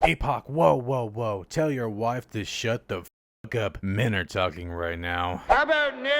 Apoc, whoa. Tell your wife to shut the fuck up. Men are talking right now. How about new?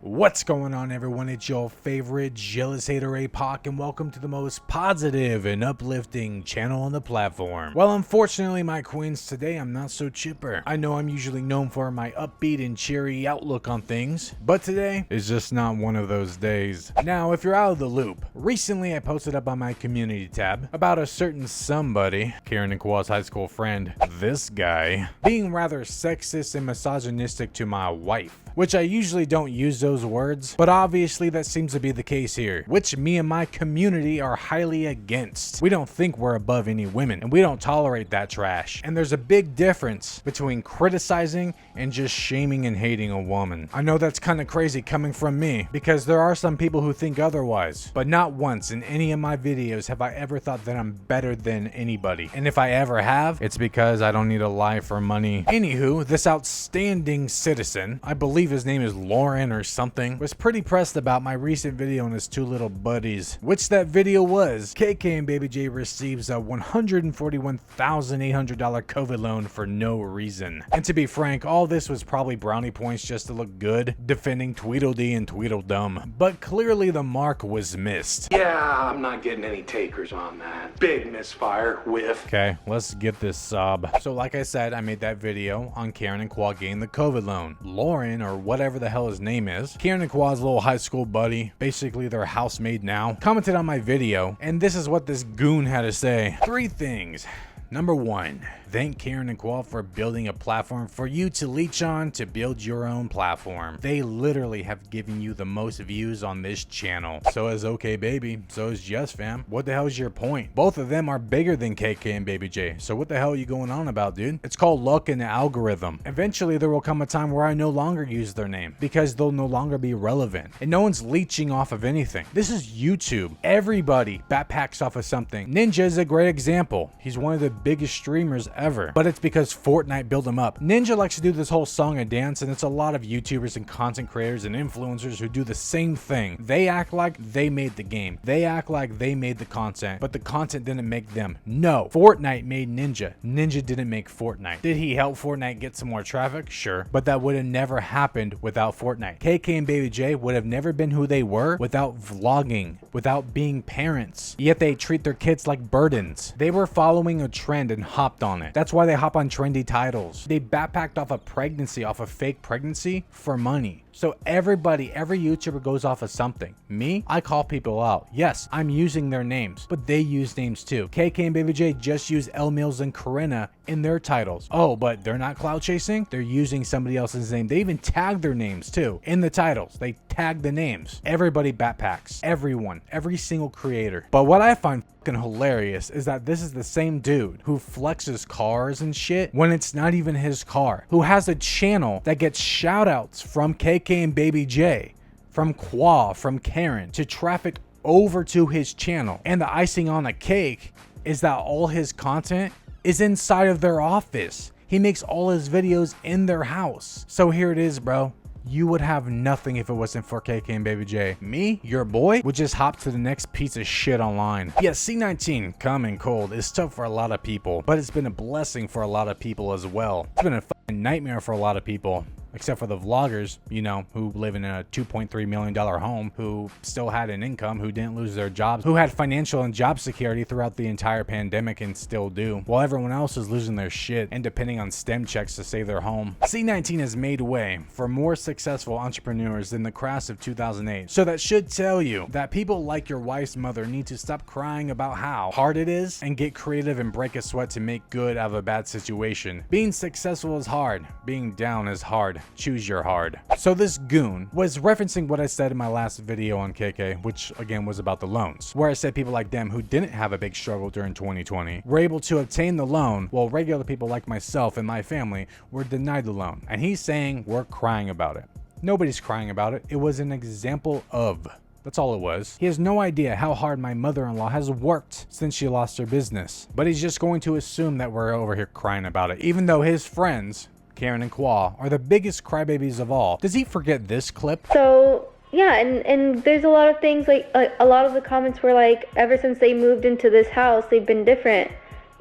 What's going on, everyone? It's your favorite jealous hater Apoc, and welcome to the most positive and uplifting channel on the platform. Well, unfortunately, my queens, today I'm not so chipper. I know I'm usually known for my upbeat and cheery outlook on things, but today is just not one of those days. Now, if you're out of the loop, recently I posted up on my community tab about a certain somebody, Keren and Khoa's high school friend, this guy, being rather sexist and misogynistic to my wife, which I usually don't use those words, but obviously that seems to be the case here, which me and my community are highly against. We don't think we're above any women, and we don't tolerate that trash. And there's a big difference between criticizing and just shaming and hating a woman. I know that's kind of crazy coming from me, because there are some people who think otherwise, but not once in any of my videos have I ever thought that I'm better than anybody. And if I ever have, it's because I don't need to lie for money. Anywho, this outstanding citizen, I believe his name is Lauren or something, was pretty pressed about my recent video on his two little buddies, which that video was kkandbabyj receives a $141,800 COVID loan for no reason. And to be frank, all this was probably brownie points just to look good, defending Tweedledee and Tweedledum, but clearly the mark was missed. Yeah, I'm not getting any takers on that. Big misfire, whiff. Okay, let's get this sob. So like I said, I made that video on Keren and Khoa getting the COVID loan. Lauren, or whatever the hell his name is, Keren and Khoa's little high school buddy, basically their housemate now, commented on my video, and this is what this goon had to say. 3 things. Number 1, thank Keren and Khoa for building a platform for you to leech on to build your own platform. They literally have given you the most views on this channel. So is OK Baby, so is Just Fam. What the hell is your point? Both of them are bigger than kkandbabyj, so what the hell are you going on about, dude? It's called luck in the algorithm. Eventually there will come a time where I no longer use their name, because they'll no longer be relevant, and no one's leeching off of anything. This is YouTube. Everybody backpacks off of something. Ninja is a great example. He's one of the biggest streamers ever, but it's because Fortnite built him up. Ninja likes to do this whole song and dance, and it's a lot of YouTubers and content creators and influencers who do the same thing. They act like they made the game. They act like they made the content, but the content didn't make them. No, Fortnite made Ninja. Ninja didn't make Fortnite. Did he help Fortnite get some more traffic? Sure, but that would have never happened without Fortnite. kkandbabyj would have never been who they were without vlogging, without being parents. Yet they treat their kids like burdens. They were following a trend and hopped on it. That's why they hop on trendy titles. They backpacked off a pregnancy, off a fake pregnancy, for money. So everybody, every YouTuber goes off of something. Me, I call people out. Yes, I'm using their names, but they use names too. kkandbabyj just use L Mills and Karina in their titles. Oh, but they're not cloud chasing? They're using somebody else's name. They even tag their names too in the titles. They tag the names. Everybody backpacks. Everyone, every single creator. But what I find fucking hilarious is that this is the same dude who flexes cars and shit when it's not even his car, who has a channel that gets shout outs from kkandbabyj, from Khoa, from Keren, to traffic over to his channel. And the icing on the cake is that all his content is inside of their office. He makes all his videos in their house. So here it is, bro. You would have nothing if it wasn't for kkandbabyj. Me, your boy, would just hop to the next piece of shit online. Yeah, C19, coming cold, is tough for a lot of people, but it's been a blessing for a lot of people as well. It's been a fucking nightmare for a lot of people. Except for the vloggers, you know, who live in a $2.3 million home, who still had an income, who didn't lose their jobs, who had financial and job security throughout the entire pandemic and still do, while everyone else is losing their shit and depending on STEM checks to save their home. C19 has made way for more successful entrepreneurs than the class of 2008. So that should tell you that people like your wife's mother need to stop crying about how hard it is and get creative and break a sweat to make good out of a bad situation. Being successful is hard. Being down is hard. Choose your hard. So this goon was referencing what I said in my last video on KK, which again was about the loans, where I said people like them who didn't have a big struggle during 2020 were able to obtain the loan, while regular people like myself and my family were denied the loan. And he's saying we're crying about it. Nobody's crying about it. It was an example of. That's all it was. He has no idea how hard my mother-in-law has worked since she lost her business, but he's just going to assume that we're over here crying about it, even though his friends, Keren and Khoa, are the biggest crybabies of all. Does he forget this clip? So yeah, and there's a lot of things like a lot of the comments were like, ever since they moved into this house, they've been different.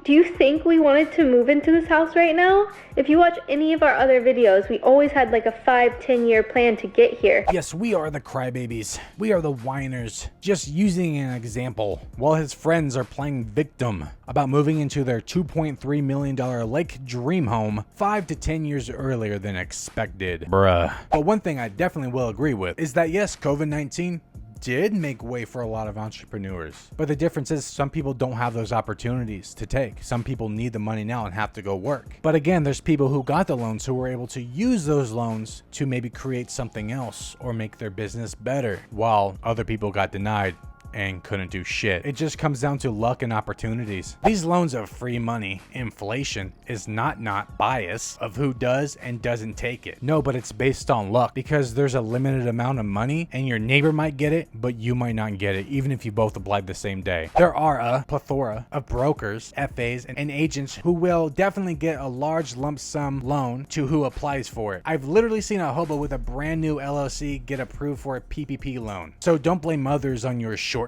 Do you think we wanted to move into this house right now? If you watch any of our other videos, we always had like a 5-10 year plan to get here. Yes, we are the crybabies. We are the whiners. Just using an example, while his friends are playing victim about moving into their $2.3 million lake dream home 5 to 10 years earlier than expected. Bruh. But one thing I definitely will agree with is that yes, COVID-19 did make way for a lot of entrepreneurs, but the difference is some people don't have those opportunities to take. Some people need the money now and have to go work. But again, there's people who got the loans who were able to use those loans to maybe create something else or make their business better, while other people got denied and couldn't do shit. It just comes down to luck and opportunities. These loans are free money. Inflation is not bias of who does and doesn't take it. No, but it's based on luck, because there's a limited amount of money and your neighbor might get it, but you might not get it, even if you both applied the same day. There are a plethora of brokers, FAs, and agents who will definitely get a large lump sum loan to who applies for it. I've literally seen a hobo with a brand new LLC get approved for a PPP loan. So don't blame others on your shortcomings.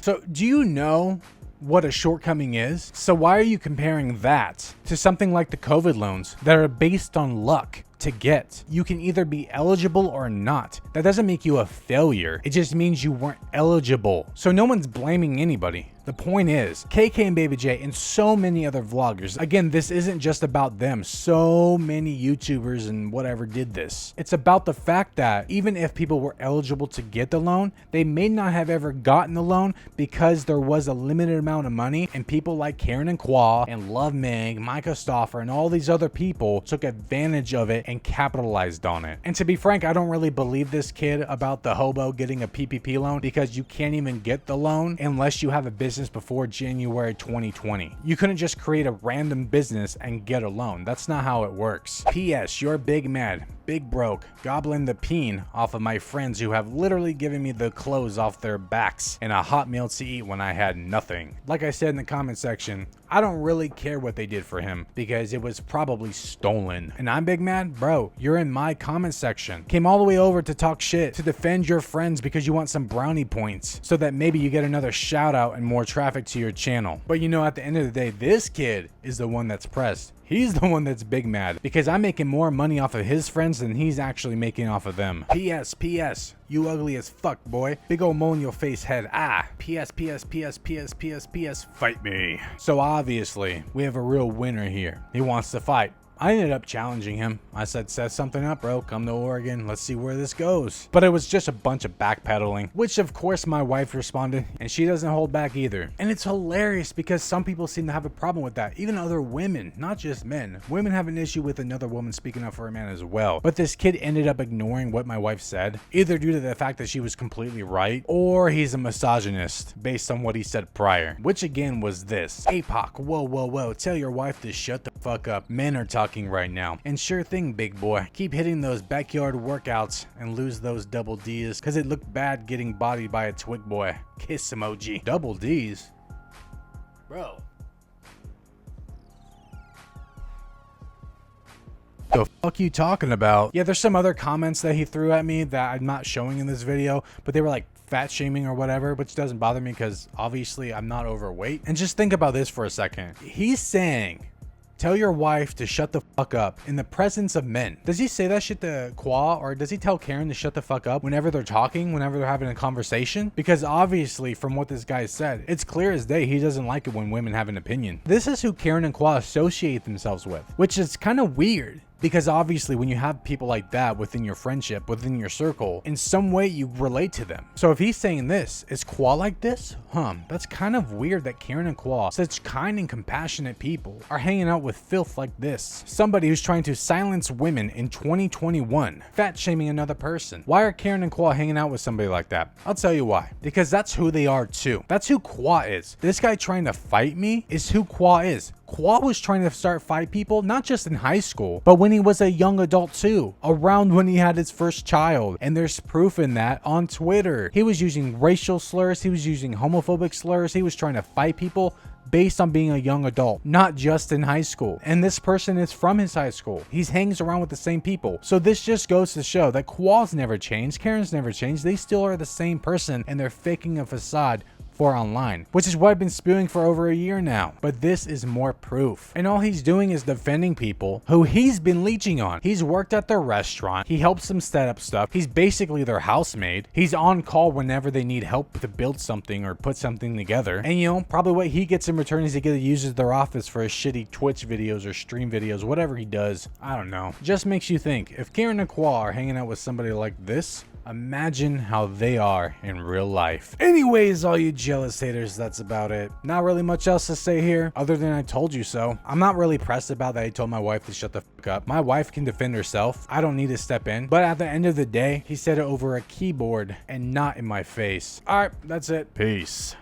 So do you know what a shortcoming is? So why are you comparing that to something like the COVID loans that are based on luck to get? You can either be eligible or not. That doesn't make you a failure. It just means you weren't eligible. So no one's blaming anybody. The point is, kkandbabyj and so many other vloggers, again, this isn't just about them. So many YouTubers and whatever did this. It's about the fact that even if people were eligible to get the loan, they may not have ever gotten the loan because there was a limited amount of money, and people like Keren and Khoa and Love Meg, Micah Stoffer, and all these other people took advantage of it and capitalized on it. And to be frank, I don't really believe this kid about the hobo getting a PPP loan, because you can't even get the loan unless you have a business before January 2020. You couldn't just create a random business and get a loan. That's not how it works. P.S. You're big mad, big broke, gobbling the peen off of my friends who have literally given me the clothes off their backs and a hot meal to eat when I had nothing. Like I said in the comment section, I don't really care what they did for him because it was probably stolen. And I'm big mad? Bro, you're in my comment section. Came all the way over to talk shit, to defend your friends because you want some brownie points so that maybe you get another shout out and more traffic to your channel. But you know, at the end of the day, this kid is the one that's pressed. He's the one that's big mad because I'm making more money off of his friends than he's actually making off of them. P.S. You ugly as fuck, boy. Big ol' mole in your face head. P.S. Fight me. So obviously, we have a real winner here. He wants to fight. I ended up challenging him. I said, set something up, bro. Come to Oregon. Let's see where this goes. But it was just a bunch of backpedaling, which of course my wife responded, and she doesn't hold back either. And it's hilarious because some people seem to have a problem with that. Even other women, not just men. Women have an issue with another woman speaking up for a man as well. But this kid ended up ignoring what my wife said, either due to the fact that she was completely right, or he's a misogynist based on what he said prior, which again was this. Apoc, whoa. Tell your wife to shut the fuck up. Men are talking right now. And sure thing, big boy, keep hitting those backyard workouts and lose those double D's, because it looked bad getting bodied by a twig boy. Kiss emoji. Double D's? Bro. The fuck you talking about? Yeah, there's some other comments that he threw at me that I'm not showing in this video, but they were like fat shaming or whatever, which doesn't bother me because obviously I'm not overweight. And just think about this for a second. He's saying, tell your wife to shut the fuck up in the presence of men. Does he say that shit to Khoa, or does he tell Keren to shut the fuck up whenever they're talking, whenever they're having a conversation? Because obviously from what this guy said, it's clear as day he doesn't like it when women have an opinion. This is who Keren and Khoa associate themselves with, which is kind of weird. Because obviously when you have people like that within your friendship, within your circle, in some way you relate to them. So if he's saying this, is Khoa like this? That's kind of weird that Keren and Khoa, such kind and compassionate people, are hanging out with filth like this. Somebody who's trying to silence women in 2021, fat shaming another person. Why are Keren and Khoa hanging out with somebody like that? I'll tell you why. Because that's who they are too. That's who Khoa is. This guy trying to fight me is who Khoa is. Khoa was trying to start fight people, not just in high school, but when he was a young adult too, around when he had his first child. And there's proof in that on Twitter. He was using racial slurs, he was using homophobic slurs, he was trying to fight people based on being a young adult, not just in high school. And this person is from his high school. He hangs around with the same people. So this just goes to show that Khoa's never changed, Keren's never changed. They still are the same person, and they're faking a facade for online, which is what I've been spewing for over a year now. But this is more proof. And all he's doing is defending people who he's been leeching on. He's worked at their restaurant. He helps them set up stuff. He's basically their housemaid. He's on call whenever they need help to build something or put something together. And you know, probably what he gets in return is he gets to use their office for his shitty Twitch videos or stream videos, whatever he does. I don't know. Just makes you think, if Keren and Khoa are hanging out with somebody like this, imagine how they are in real life. Anyways, all you jealous haters, that's about it. Not really much else to say here, other than I told you so. I'm not really pressed about that he told my wife to shut the fuck up. My wife can defend herself. I don't need to step in. But at the end of the day, he said it over a keyboard and not in my face. Alright, that's it. Peace.